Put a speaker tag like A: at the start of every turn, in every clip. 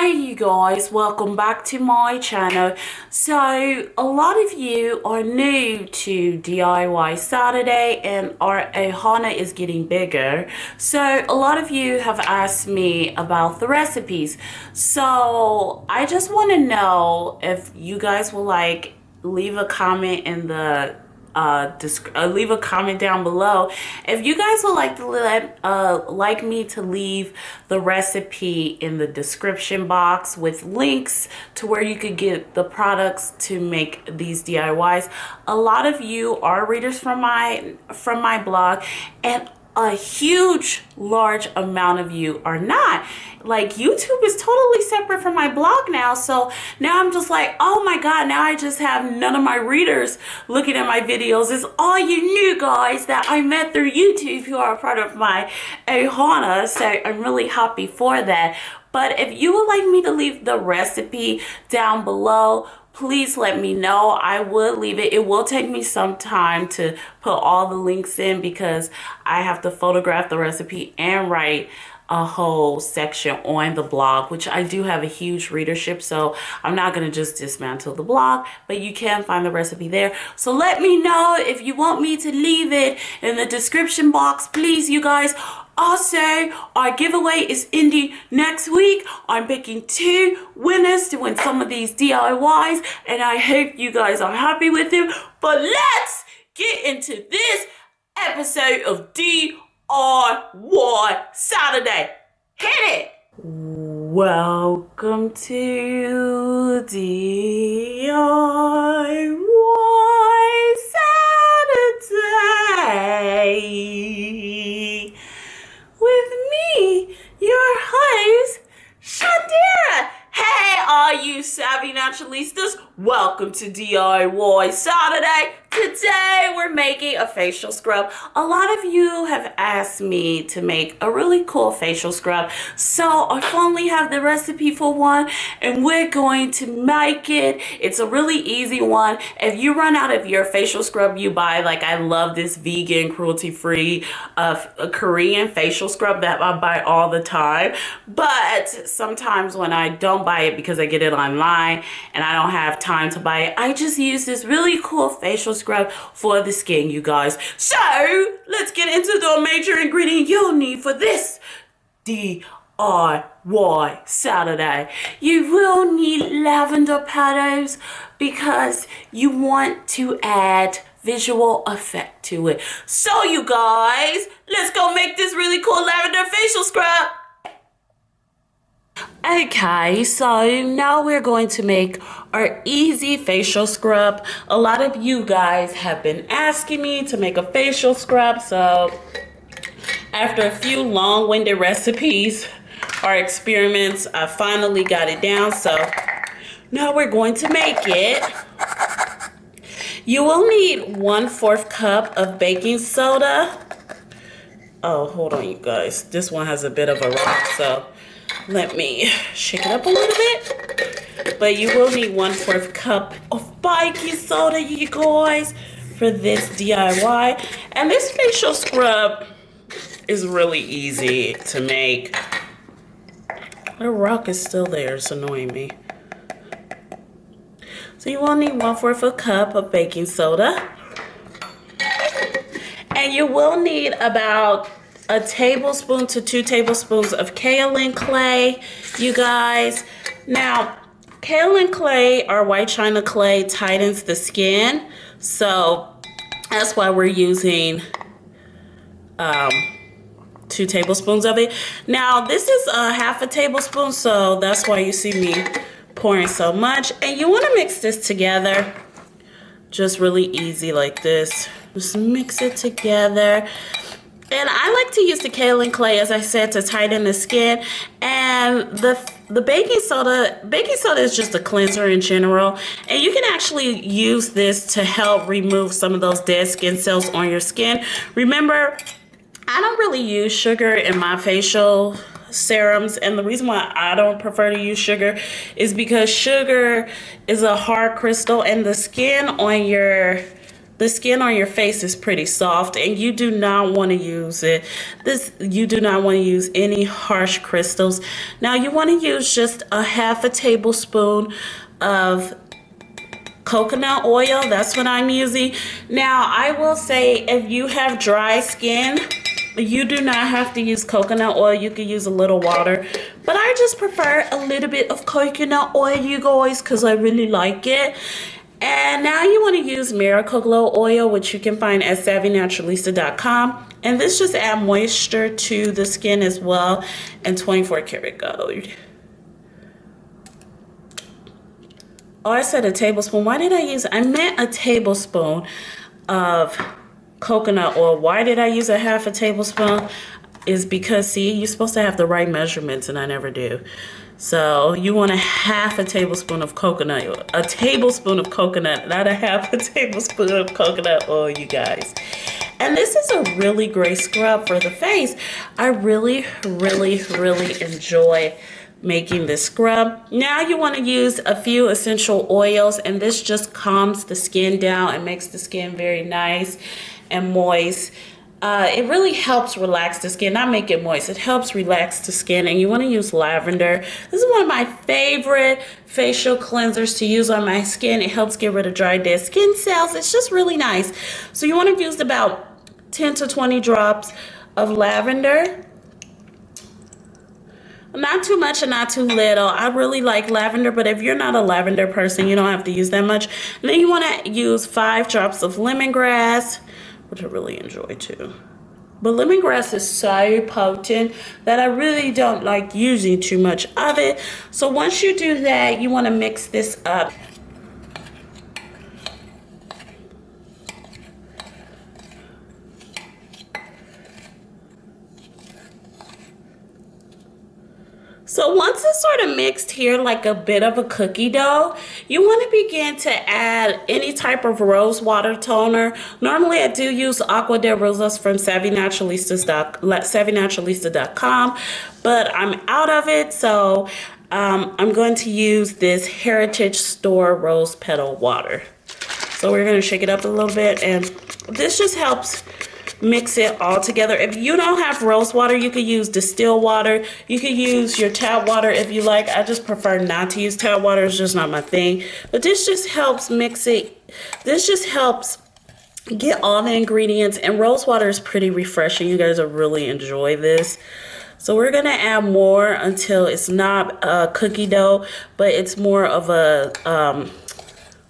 A: Hey you guys, welcome back to my channel. So a lot of you are new to DIY Saturday and our ohana is getting bigger. So a lot of you have asked me about the recipes. So I just want to know if you guys will leave a comment in the leave a comment down below if you guys would like to like me to leave the recipe in the description box with links to where you could get the products to make these DIYs. A lot of you are readers from my blog, and a large amount of you are not. Like, YouTube is totally separate from my blog now, so now I'm just like, oh my god, now I just have none of my readers looking at my videos. It's all you new guys that I met through YouTube who are a part of my ohana, so I'm really happy for that. But if you would like me to leave the recipe down below, please let me know. I would leave it. It will take me some time to put all the links in because I have to photograph the recipe and write a whole section on the blog, which I do have a huge readership, so I'm not going to just dismantle the blog, but you can find the recipe there. So let me know if you want me to leave it in the description box, please, you guys. Also, our giveaway is ending next week. I'm picking 2 winners to win some of these DIYs, and I hope you guys are happy with them. But let's get into this episode of DIY Saturday. Hit it! Welcome to DIY Saturday with me, your host, Shundara. Hey, all you savvy naturalistas, welcome to DIY Saturday. Today we're making a facial scrub. A lot of you have asked me to make a really cool facial scrub, so I finally have the recipe for one, and we're going to make it. It's a really easy one. If you run out of your facial scrub you buy, like I love this vegan, cruelty-free Korean facial scrub that I buy all the time, but sometimes when I don't buy it because I get it online and I don't have time to buy it, I just use this really cool facial scrub for the skin, you guys. So let's get into the major ingredient you'll need for this DIY Saturday. You will need lavender petals because you want to add visual effect to it. So you guys, let's go make this really cool lavender facial scrub. Okay, so now we're going to make our easy facial scrub. A lot of you guys have been asking me to make a facial scrub, so after a few long-winded recipes or experiments, I finally got it down, so now we're going to make it. You will need 1/4 cup of baking soda. Oh, hold on, you guys. This one has a bit of a rock, so let me shake it up a little bit. But you will need 1/4 cup of baking soda, you guys, for this DIY. And this facial scrub is really easy to make. The rock is still there. It's annoying me. So you will need 1/4 cup of baking soda. And you will need about a tablespoon to 2 tablespoons of kaolin clay, you guys. Now, kaolin clay or white china clay tightens the skin, so that's why we're using 2 tablespoons of it. Now, this is a 1/2 tablespoon, so that's why you see me pouring so much. And you want to mix this together, just really easy like this. Just mix it together. And I like to use the kaolin clay, as I said, to tighten the skin. And the baking soda is just a cleanser in general. And you can actually use this to help remove some of those dead skin cells on your skin. Remember, I don't really use sugar in my facial serums, and the reason why I don't prefer to use sugar is because sugar is a hard crystal, and the the skin on your face is pretty soft and you do not want to use it. You do not want to use any harsh crystals. Now you want to use just a half a tablespoon of coconut oil. That's what I'm using. Now I will say, if you have dry skin, you do not have to use coconut oil. You can use a little water, but I just prefer a little bit of coconut oil, you guys, because I really like it. And now you want to use Miracle Glow oil, which you can find at savvynaturalista.com. And this just adds moisture to the skin as well, and 24 karat gold. Oh, I said a tablespoon. Why did I use, I meant a tablespoon of coconut oil. Why did I use a half a tablespoon? Is because, see, you're supposed to have the right measurements and I never do. So you want a half a tablespoon of coconut oil. A tablespoon of coconut, not a half a tablespoon of coconut oil, you guys. And this is a really great scrub for the face. I really, really, really enjoy making this scrub. Now you want to use a few essential oils, and this just calms the skin down and makes the skin very nice and moist. It really helps relax the skin, not make it moist. It helps relax the skin, and you want to use lavender. This is one of my favorite facial cleansers to use on my skin. It helps get rid of dry, dead skin cells. It's just really nice. So you want to use about 10 to 20 drops of lavender. Not too much and not too little. I really like lavender, but if you're not a lavender person, you don't have to use that much. And then you want to use 5 drops of lemongrass, which I really enjoy too. But lemongrass is so potent that I really don't like using too much of it. So once you do that, you want to mix this up. So once it's sort of mixed here like a bit of a cookie dough, you want to begin to add any type of rose water toner. Normally I do use Aqua de Rosas from savvynaturalista.com, but I'm out of it, so I'm going to use this Heritage Store Rose Petal Water. So we're going to shake it up a little bit, and this just helps mix it all together. If you don't have rose water, you could use distilled water. You could use your tap water if you like. I just prefer not to use tap water. It's just not my thing. But this just helps mix it. This just helps get all the ingredients. And rose water is pretty refreshing. You guys will really enjoy this. So we're going to add more until it's not a cookie dough, but it's more of a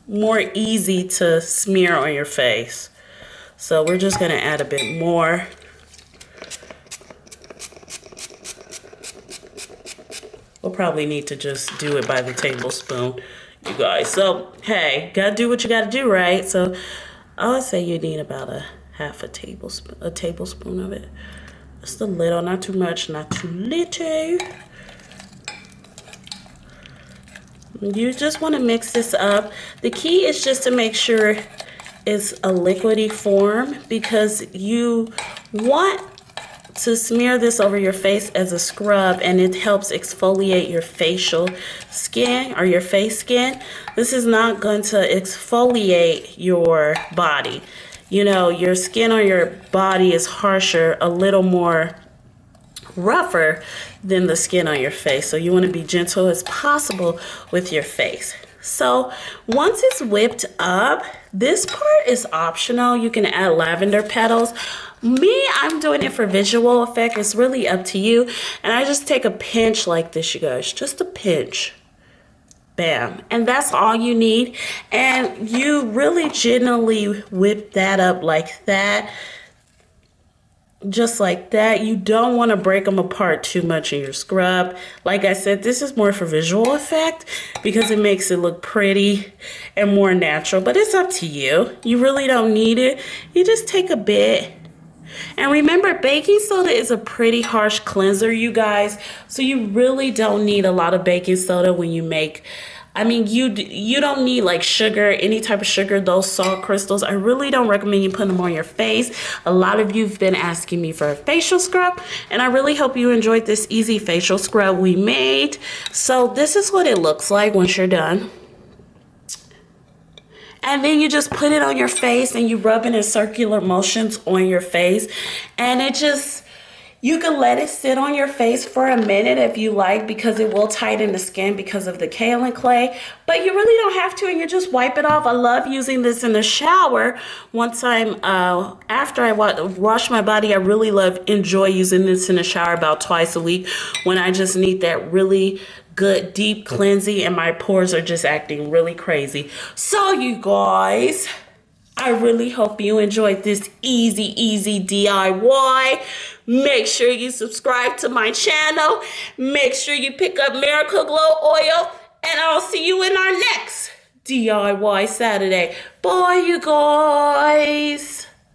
A: more easy to smear on your face. So we're just going to add a bit more. We'll probably need to just do it by the tablespoon, you guys. So, hey, gotta do what you gotta do, right? So I would say you need about a half a tablespoon of it. Just a little, not too much, not too little. You just want to mix this up. The key is just to make sure it's a liquidy form, because you want to smear this over your face as a scrub, and it helps exfoliate your facial skin or your face skin. This is not going to exfoliate your body. You know, your skin on your body is harsher, a little more rougher than the skin on your face. So you want to be gentle as possible with your face. So once it's whipped up, this part is optional. You can add lavender petals. Me, I'm doing it for visual effect. It's really up to you. And I just take a pinch like this, you guys. Just a pinch. Bam. And that's all you need. And you really gently whip that up like that. Just like that. You don't want to break them apart too much in your scrub. Like I said, this is more for visual effect because it makes it look pretty and more natural. But it's up to you. You really don't need it. You just take a bit. And remember, baking soda is a pretty harsh cleanser, you guys. So you really don't need a lot of baking soda when you make, I mean, you don't need like sugar, any type of sugar, those salt crystals. I really don't recommend you put them on your face. A lot of you have been asking me for a facial scrub, and I really hope you enjoyed this easy facial scrub we made. So this is what it looks like once you're done. And then you just put it on your face and you rub it in circular motions on your face. And it just, you can let it sit on your face for a minute if you like, because it will tighten the skin because of the kaolin clay. But you really don't have to, and you just wipe it off. I love using this in the shower. Once after I wash my body, I really enjoy using this in the shower about twice a week when I just need that really good deep cleansing and my pores are just acting really crazy. So you guys, I really hope you enjoyed this easy DIY. Make sure you subscribe to my channel. Make sure you pick up Miracle Glow oil. And I'll see you in our next DIY Saturday. Bye, you guys.